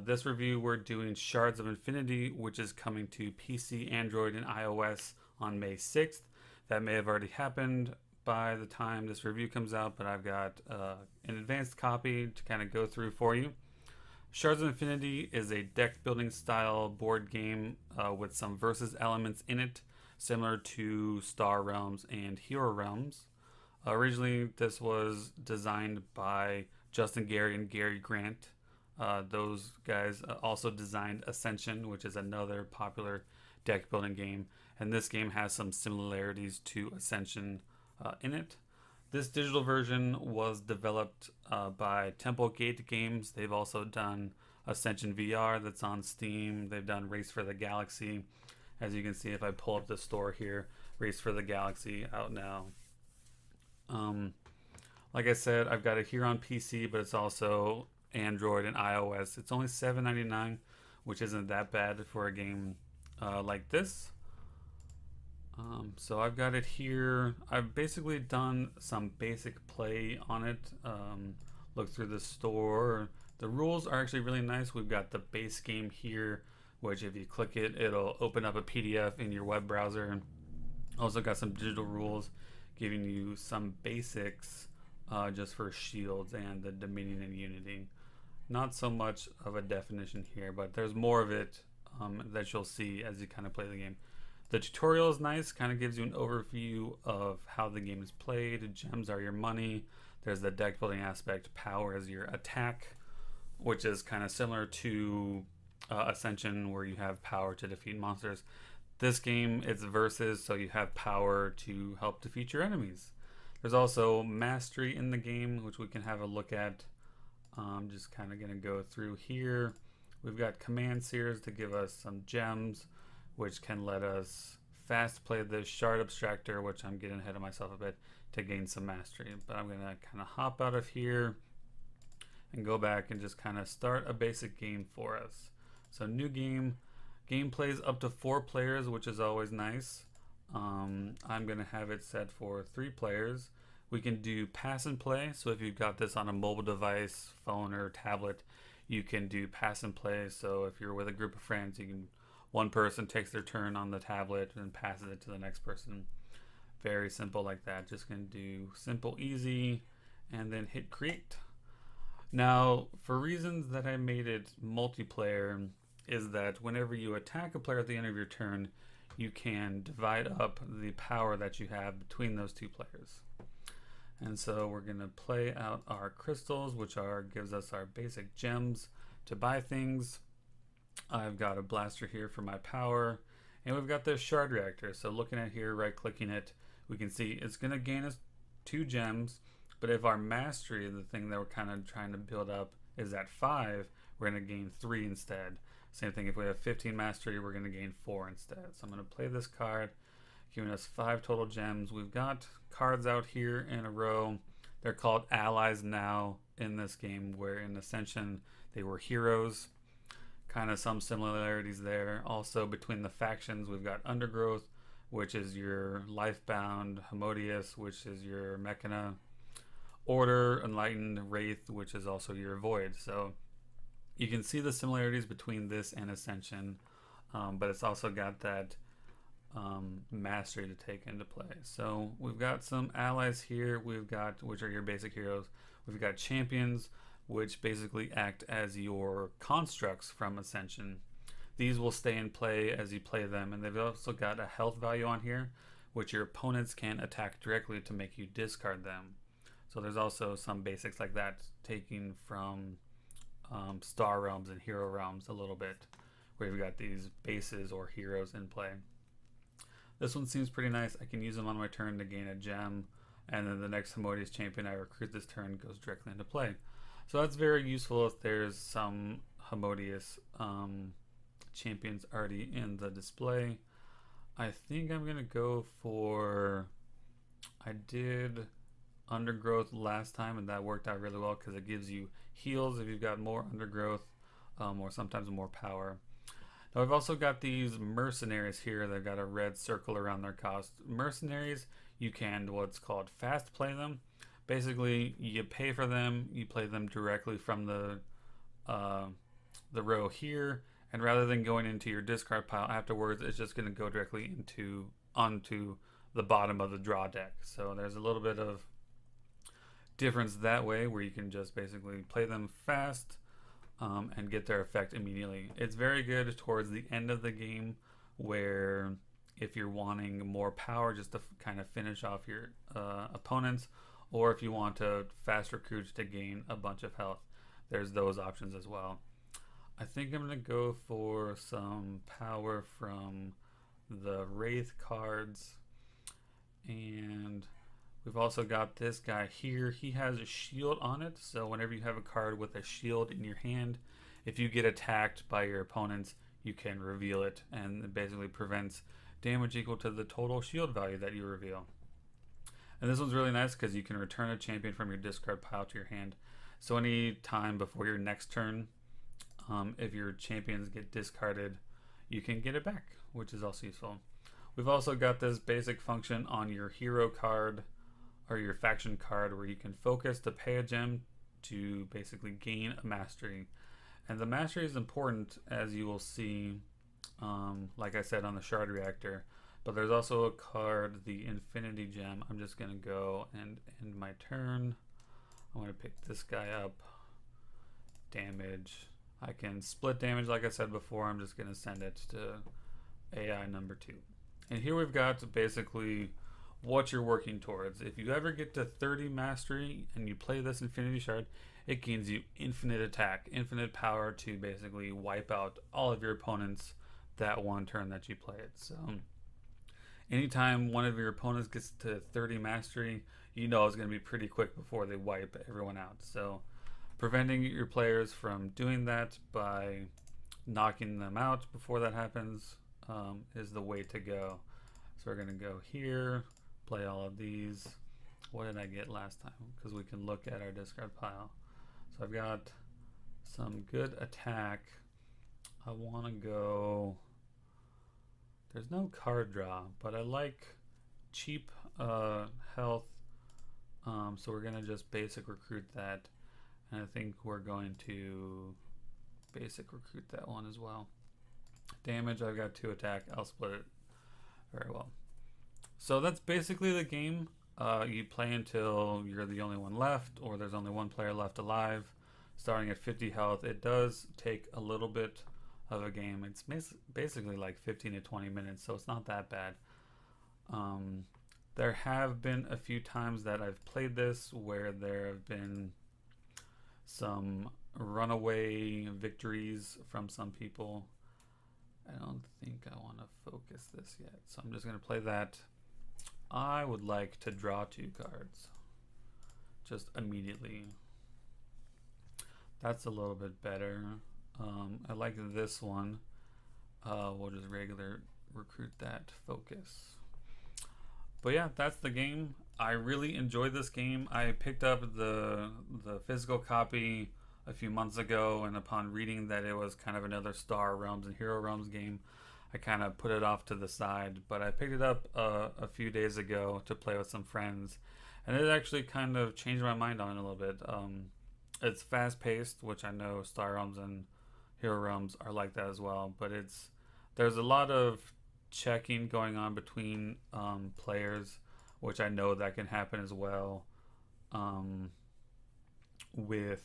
This review we're doing Shards of Infinity, which is coming to PC, Android, and iOS on May 6th. That may have already happened by the time this review comes out, but I've got an advanced copy to kind of go through for you. Shards of Infinity is a deck building style board game with some versus elements in it, similar to Star Realms and Hero Realms. Originally, this was designed by Justin Gary and Gary Grant. Those guys also designed Ascension, which is another popular deck building game, and this game has some similarities to Ascension in it. This digital version was developed by Temple Gate Games. They've also done Ascension VR that's on Steam. They've done Race for the Galaxy. As you can see, if I pull up the store here, Race for the Galaxy out now. Like I said, I've got it here on PC, but it's also Android and iOS. It's only $7.99, which isn't that bad for a game like this. So I've got it here. I've basically done some basic play on it. Look through the store. The rules are actually really nice. We've got the base game here, which if you click it, it'll open up a PDF in your web browser. Also got some digital rules giving you some basics just for shields and the Dominion and Unity. Not so much of a definition here, but there's more of it that you'll see as you kind of play the game. The tutorial is nice, kind of gives you an overview of how the game is played. Gems are your money. There's the deck building aspect. Power is your attack, which is kind of similar to Ascension, where you have power to defeat monsters. This game, it's versus, so you have power to help defeat your enemies. There's also mastery in the game, which we can have a look at. I'm just kind of going to go through here. We've got command seers to give us some gems, which can let us fast play the shard abstractor, which I'm getting ahead of myself a bit, to gain some mastery. But I'm going to kind of hop out of here and go back and just kind of start a basic game for us. So new game. Game plays up to 4 players, which is always nice. I'm going to have it set for 3 players. We can do pass and play. So if you've got this on a mobile device, phone or tablet, you can do pass and play. So if you're with a group of friends, you can, one person takes their turn on the tablet and passes it to the next person. Very simple like that. Just going to do simple, easy, and then hit create. Now, for reasons that I made it multiplayer, is that whenever you attack a player at the end of your turn, you can divide up the power that you have between those 2 players. And so we're going to play out our crystals, which gives us our basic gems to buy things. I've got a blaster here for my power, and we've got this shard reactor. So looking at here, right clicking it, we can see it's going to gain us 2 gems, but if our mastery, the thing that we're kind of trying to build up, is at 5, we're going to gain 3 instead. Same thing, if we have 15 mastery, we're going to gain 4 instead. So I'm going to play this card, giving us 5 total gems. We've got cards out here in a row. They're called allies now in this game, where in Ascension they were heroes. Kind of some similarities there. Also between the factions, we've got Undergrowth, which is your Lifebound, Homodius, which is your Mechana, Order, Enlightened, Wraith, which is also your Void. So you can see the similarities between this and Ascension, but it's also got that mastery to take into play. So we've got some allies here. We've got, which are your basic heroes. We've got champions, which basically act as your constructs from Ascension. These will stay in play as you play them, and they've also got a health value on here, which your opponents can attack directly to make you discard them. So there's also some basics like that, taking from Star Realms and Hero Realms a little bit, where you've got these bases or heroes in play. This one seems pretty nice. I can use them on my turn to gain a gem, and then the next Hamodius champion I recruit this turn goes directly into play. So that's very useful if there's some Hamodius champions already in the display. I think I'm gonna go for, I did Undergrowth last time and that worked out really well because it gives you heals if you've got more Undergrowth, or sometimes more power. Now I've also got these mercenaries here. They've got a red circle around their cost. Mercenaries, you can what's called fast play them. Basically, you pay for them, you play them directly from the row here, and rather than going into your discard pile afterwards, it's just going to go directly onto the bottom of the draw deck. So there's a little bit of difference that way, where you can just basically play them fast and get their effect immediately. It's very good towards the end of the game, where if you're wanting more power just to kind of finish off your opponents, or if you want to fast recruit to gain a bunch of health, there's those options as well. I think I'm going to go for some power from the Wraith cards, and we've also got this guy here. He has a shield on it, so whenever you have a card with a shield in your hand, if you get attacked by your opponents, you can reveal it, and it basically prevents damage equal to the total shield value that you reveal. And this one's really nice because you can return a champion from your discard pile to your hand. So any time before your next turn, if your champions get discarded, you can get it back, which is also useful. We've also got this basic function on your hero card or your faction card where you can focus to pay a gem to basically gain a mastery. And the mastery is important, as you will see, like I said, on the Shard Reactor. But there's also a card, the Infinity Gem. I'm just going to go and end my turn. I'm going to pick this guy up. Damage. I can split damage, like I said before. I'm just going to send it to AI number 2. And here we've got basically what you're working towards. If you ever get to 30 mastery and you play this Infinity Shard, it gains you infinite attack, infinite power to basically wipe out all of your opponents that one turn that you play it. So anytime one of your opponents gets to 30 mastery, you know it's going to be pretty quick before they wipe everyone out. So preventing your players from doing that by knocking them out before that happens is the way to go. So we're going to go here, play all of these. What did I get last time? Because we can look at our discard pile. So I've got some good attack. I want to go... There's no card draw, but I like cheap health. So we're going to just basic recruit that. And I think we're going to basic recruit that one as well. Damage, I've got 2 attack. I'll split it very well. So that's basically the game. You play until you're the only one left, or there's only one player left alive. Starting at 50 health, it does take a little bit of a game. It's basically like 15 to 20 minutes, so it's not that bad. There have been a few times that I've played this where there have been some runaway victories from some people. I don't think I want to focus this yet, so I'm just going to play that. I would like to draw 2 cards just immediately. That's a little bit better. I like this one. We'll just regular recruit that focus. But yeah, that's the game. I really enjoyed this game. I picked up the physical copy a few months ago, and upon reading that it was kind of another Star Realms and Hero Realms game, I kind of put it off to the side. But I picked it up a few days ago to play with some friends, and it actually kind of changed my mind on it a little bit. It's fast-paced, which I know Star Realms and Hero Realms are like that as well, but there's a lot of checking going on between players, which I know that can happen as well with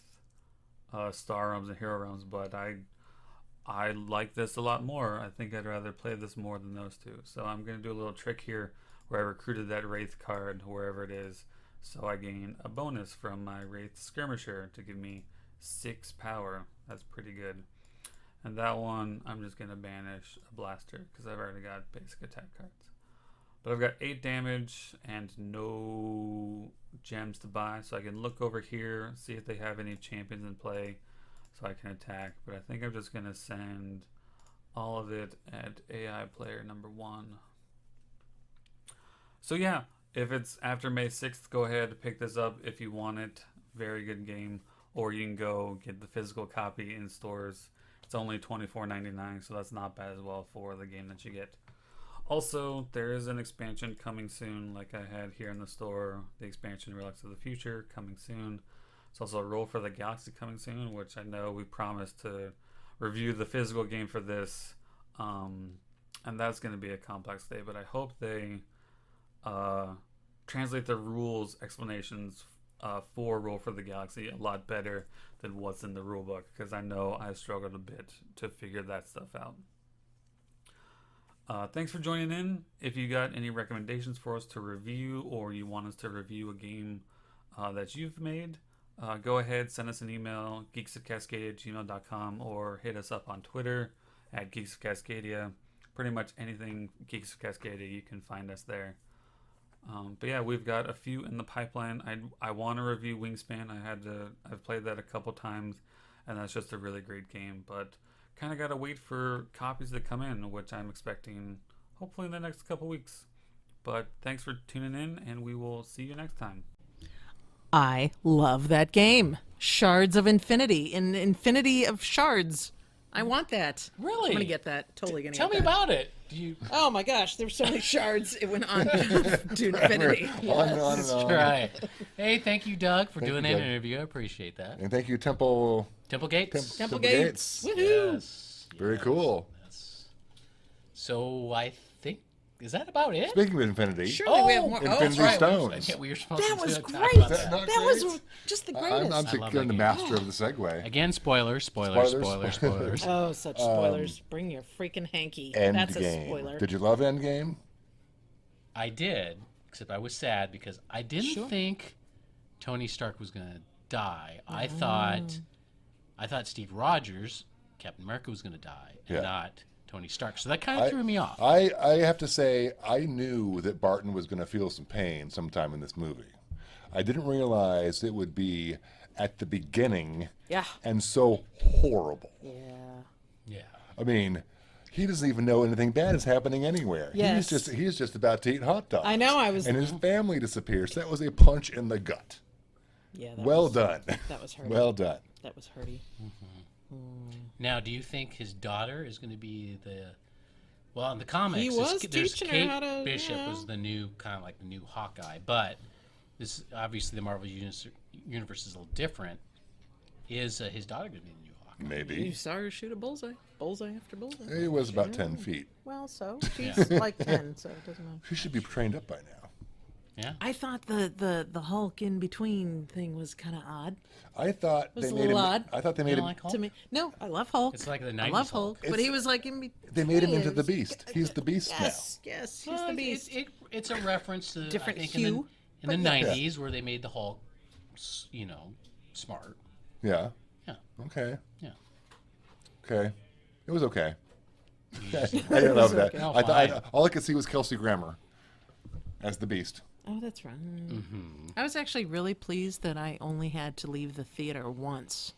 Star Realms and Hero Realms, but I like this a lot more. I think I'd rather play this more than those two. So I'm going to do a little trick here where I recruited that Wraith card wherever it is, so I gain a bonus from my Wraith Skirmisher to give me 6 power. That's pretty good. And that one, I'm just going to banish a Blaster because I've already got basic attack cards. But I've got 8 damage and no gems to buy, so I can look over here, see if they have any champions in play, so I can attack. But I think I'm just going to send all of it at AI player number 1. So yeah, if it's after May 6th, go ahead, pick this up if you want it. Very good game. Or you can go get the physical copy in stores. It's only $24.99, so that's not bad as well for the game that you get. Also, there is an expansion coming soon, like I had here in the store. The expansion Relics of the Future coming soon. There's also a Roll for the Galaxy coming soon, which I know we promised to review the physical game for this. And that's going to be a complex day, but I hope they translate the rules explanations for Roll for the Galaxy a lot better than what's in the rulebook, because I know I struggled a bit to figure that stuff out. Thanks for joining in. If you got any recommendations for us to review, or you want us to review a game that you've made, go ahead, send us an email, geeksofcascadia@gmail.com, or hit us up on Twitter at Geeks of Cascadia. Pretty much anything Geeks of Cascadia, you can find us there. But yeah, we've got a few in the pipeline. I want to review Wingspan. I've played that a couple times, and that's just a really great game. But kind of got to wait for copies to come in, which I'm expecting hopefully in the next couple weeks. But thanks for tuning in, and we will see you next time. I love that game. Shards of Infinity. In Infinity of Shards. I want that. Really? I'm going to get that. Totally going to Tell get me that. about it. Oh my gosh, there were so many shards. It went on to infinity. On and on and on. Right. Hey, thank you, Doug, for Thank doing you, that Doug. interview. I appreciate that. And thank you, Temple Gates. Temple Gates. Gates. Woohoo. Yes. Very yes, cool. yes. So I think, is that about it? Speaking of Infinity, Surely we have more. Infinity oh, right. Stones. Yeah, we were supposed that to was talk great. about Is that. that not That was great? just the I'm greatest. I love getting that the game. master of the segue. Again, spoilers. Spoilers. Oh, such spoilers. Bring your freaking hanky. That's a spoiler. Endgame. Did you love Endgame? I did, except I was sad because I didn't think Tony Stark was going to die. I thought Steve Rogers, Captain America, was going to die, and Yeah. not Tony Stark. So that kind of threw me off. I have to say, I knew that Barton was going to feel some pain sometime in this movie. I didn't realize it would be at the beginning Yeah. and so horrible. Yeah. Yeah. I mean, he doesn't even know anything bad is happening anywhere. Yes. He's just about to eat hot dogs. I know, I was- And his family disappears. That was a punch in the gut. Yeah. Well done. That was hurty. Well done. That was hurty. Now, do you think his daughter is going to be the... Well, in the comics, He was there's teaching her Kate how to, Bishop yeah. was the new, kind of like the new Hawkeye. But this obviously the Marvel universe is a little different. Is his daughter going to be the new Hawkeye? You Maybe. saw her shoot a bullseye. Bullseye after bullseye. He was about 10 feet. Well, so she's like 10, so it doesn't matter. She should be trained up by now. Yeah. I thought the Hulk in between thing was kind of odd I thought was they a made little him. odd. I thought they You made don't him. like Hulk? to me. No, I love Hulk. It's like the I 90s love Hulk. Hulk, but he was like in between. They made him into the It was- Beast. He's the Beast Yes, yes, he's Well, the Beast. It's a reference to Different I think hue, in the but yeah. 90s where they made the Hulk, smart. now. Yeah. Yeah. Okay. Yeah. Okay. It was okay. I didn't love that. okay. Oh, I thought fine. all I could see was Kelsey Grammer as the Beast. Oh, that's right. I was actually really pleased that I only had to leave the theater once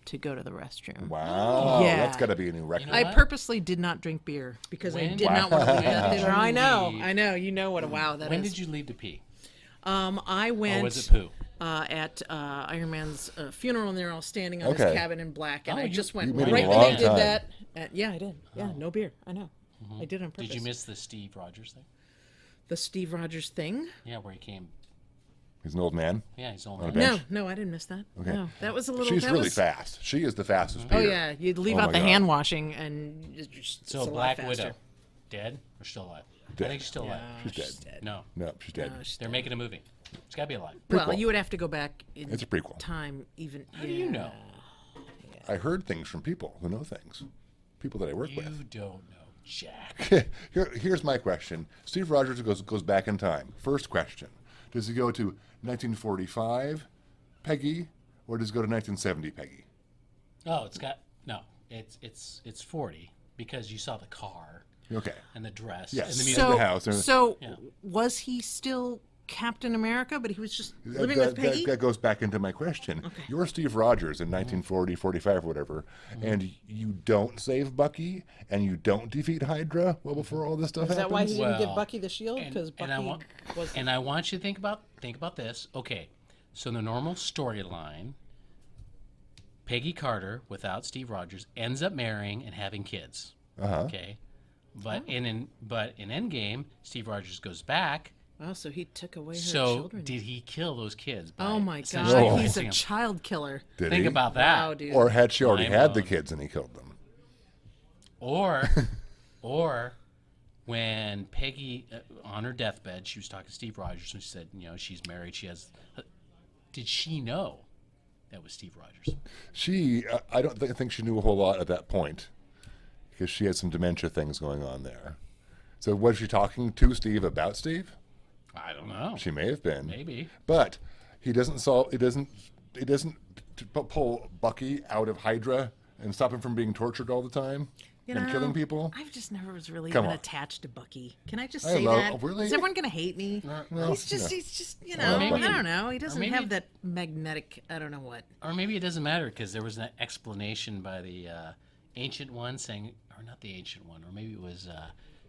to go to the restroom. Wow. Yeah. That's got to be a new record. know I what? purposely did not drink beer because I When- did not want to leave the When did theater. you I know, leave? I know. You know what a wow that is. When did you leave to pee? I went Or was it poo? at Iron Man's funeral, and they're all standing on Okay. his cabin in black, and Oh, I you- just went you made right a when they long did time. that. Yeah, I did. Yeah, no beer. I know. I did it on purpose. Did you miss the Steve Rogers thing? the Steve Rogers thing? Yeah, where he came. He's an old man. Yeah, he's only. On a bench. No, I didn't miss that. Okay. No, that was a little. She's that really was, fast. She is the fastest Oh beer. yeah, you'd leave Oh out my the God. hand washing, and it's So a lot Black faster. Widow, dead or still alive? Dead. I think she's still alive. She's dead. No, No, she's dead. No, she's they're dead. making a movie. It's got to be alive. Well, Prequel. you would have to go back in It's a prequel. time, even. How do you know? I heard things from people who know things. People that I work You with. don't know, Jack. Here's my question. Steve Rogers goes back in time. First question. Does he go to 1945 Peggy, or does he go to 1970 Peggy? Oh, it's got no. It's 40 because you saw the car. Okay. and the dress Yes. and the music. So, the house. so Yeah. was he still Captain America, but he was just living that, with Peggy? that goes back into my question. Okay. You're Steve Rogers in 1940, 45, or whatever, and you don't save Bucky, and you don't defeat Hydra well before all this stuff Is happens? that why he didn't give Well, Bucky the shield? Because Bucky was. And I want you to think about this. Okay, so in the normal storyline, Peggy Carter, without Steve Rogers, ends up marrying and having kids. Okay, but in Endgame, Steve Rogers goes back. Oh, so he took away her So children. did he kill those kids? By Oh my essentially God, he's a raising them? child killer. Did Think he? about that. Wow, dude. Or had she already Mind had the blown. kids and he killed them? Or when Peggy, on her deathbed, she was talking to Steve Rogers and she said, she's married. She has. Did she know that was Steve Rogers? I don't think she knew a whole lot at that point because she had some dementia things going on there. So was she talking to Steve about Steve? I don't know. She may have been. Maybe. But he doesn't pull Bucky out of Hydra and stop him from being tortured all the time and killing people. I just never was really Come even on. attached to Bucky. Can I just I say love- that? really? Is everyone gonna hate me? No, he's just, no. I don't know. He doesn't maybe- have that magnetic. I don't know what. Or maybe it doesn't matter because there was an explanation by the Ancient One saying, or not the Ancient One, or maybe it was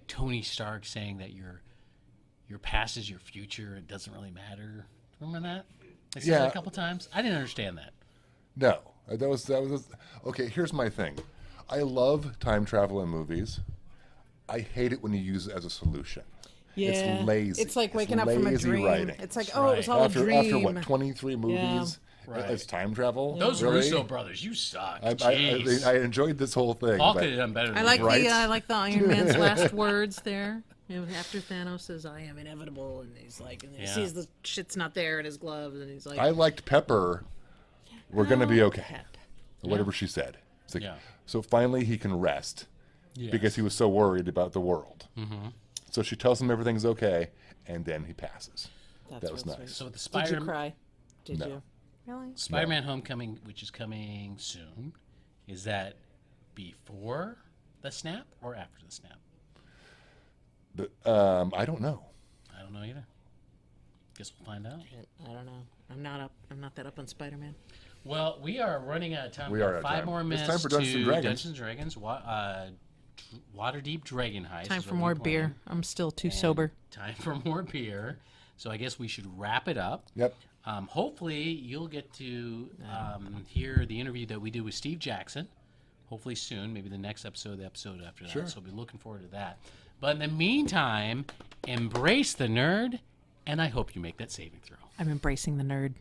Tony Stark saying that your past is your future. It doesn't really matter. Remember that? They said that a couple times. I didn't understand that. No, that was okay. Here's my thing. I love time travel in movies. I hate it when you use it as a solution. Yeah. It's lazy. It's like It's waking up from a lazy dream. writing. It's like, That's oh, it was all after a dream. what 23 movies, Right. it's time travel. Those really? Russo brothers, you suck. I Jeez. enjoyed this whole thing. Paul but- could have done better. Than I like you. Right. the Iron Man's last words there. After Thanos says, "I am inevitable," and he's like, and he Yeah. sees the shit's not there in his gloves, and he's like, I liked Pepper. We're gonna be okay. Pep. Or whatever she said. It's like, Yeah. so finally he can rest because he was so worried about the world. Mm-hmm. So she tells him everything's okay, and then he passes. That's That was real nice. So the Did you Spider cry? Did No. you? Really? Spider-Man Homecoming, which is coming soon, is that before the snap or after the snap? But, I don't know. I don't know either. Guess we'll find out. I don't know. I'm not that up on Spider-Man. Well, we are running out of time. We We've are got out of 5 time. more It's minutes time for Dungeons to and Dragons. Dungeons and Dragons. Waterdeep Dragon Heist. Time is for what more we're playing. beer. I'm still too And sober. Time for more beer. So I guess we should wrap it up. Yep. Hopefully, you'll get to hear the interview that we did with Steve Jackson. Hopefully soon, maybe the next episode, the episode after that. Sure. So we'll be looking forward to that. But in the meantime, embrace the nerd, and I hope you make that saving throw. I'm embracing the nerd.